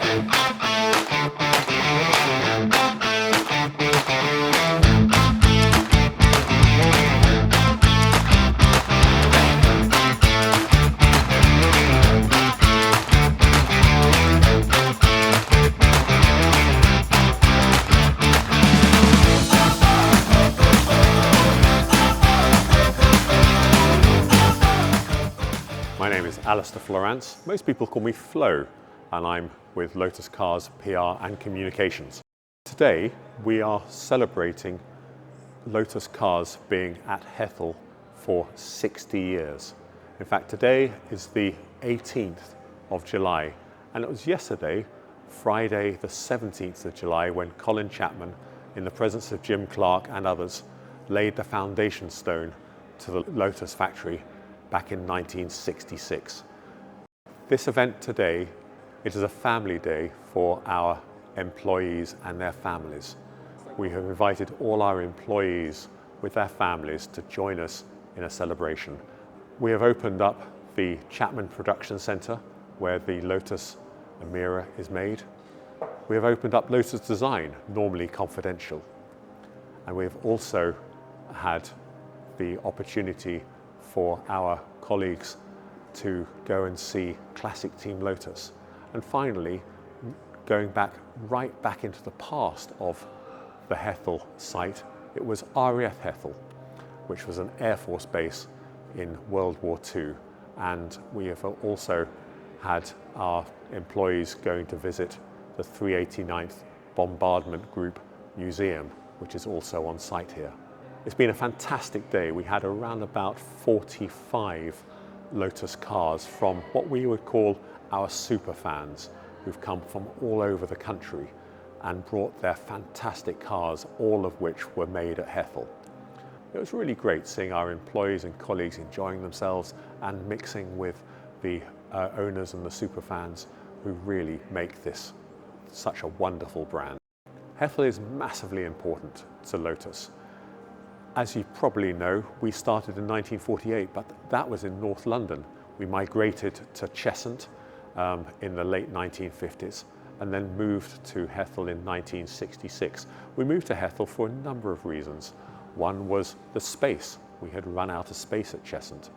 My name is Alastair Florence. Most people call me Flo, and I'm with Lotus Cars PR and Communications. Today we are celebrating Lotus Cars being at Hethel for 60 years. In fact, today is the 18th of July, and it was yesterday, Friday the 17th of July, when Colin Chapman, in the presence of Jim Clark and others, laid the foundation stone to the Lotus factory back in 1966. This event today, it is a family day for our employees and their families. We have invited all our employees with their families to join us in a celebration. We have opened up the Chapman Production Centre, where the Lotus Emira is made. We have opened up Lotus Design, normally confidential. And we've also had the opportunity for our colleagues to go and see classic Team Lotus. And finally, going right back into the past of the Hethel site, it was RAF Hethel, which was an Air Force base in World War II. And we have also had our employees going to visit the 389th Bombardment Group Museum, which is also on site here. It's been a fantastic day. We had around about 45 Lotus cars from what we would call our super fans, who've come from all over the country and brought their fantastic cars, all of which were made at Hethel. It was really great seeing our employees and colleagues enjoying themselves and mixing with the owners and the super fans who really make this such a wonderful brand. Hethel is massively important to Lotus. As you probably know, we started in 1948, but that was in North London. We migrated to Cheshunt in the late 1950s and then moved to Hethel in 1966. We moved to Hethel for a number of reasons. One was the space. We had run out of space at Cheshunt.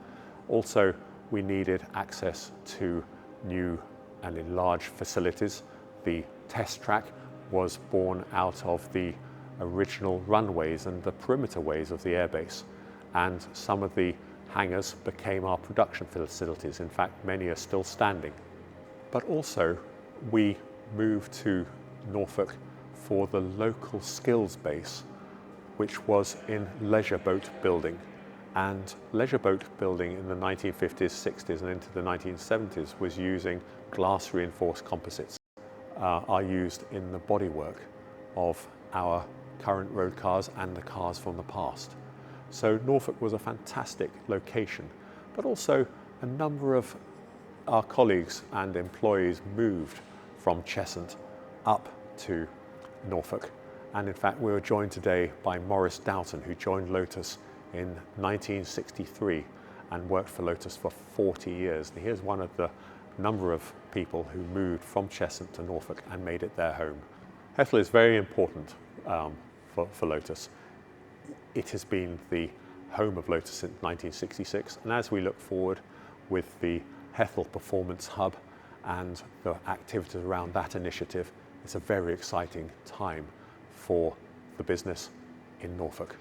Also, we needed access to new and enlarged facilities. The test track was born out of the original runways and the perimeter ways of the airbase, and some of the hangars became our production facilities. In fact, many are still standing. But also, we moved to Norfolk for the local skills base, which was in leisure boat building. And leisure boat building in the 1950s, 60s and into the 1970s was using glass reinforced composites, are used in the bodywork of our current road cars and the cars from the past. So Norfolk was a fantastic location, but also a number of our colleagues and employees moved from Cheshunt up to Norfolk. And in fact, we were joined today by Maurice Danton, who joined Lotus in 1963 and worked for Lotus for 40 years. And here's one of the number of people who moved from Cheshunt to Norfolk and made it their home. Hethel is very important for Lotus. It has been the home of Lotus since 1966, and as we look forward with the Hethel Performance Hub and the activities around that initiative, it's a very exciting time for the business in Norfolk.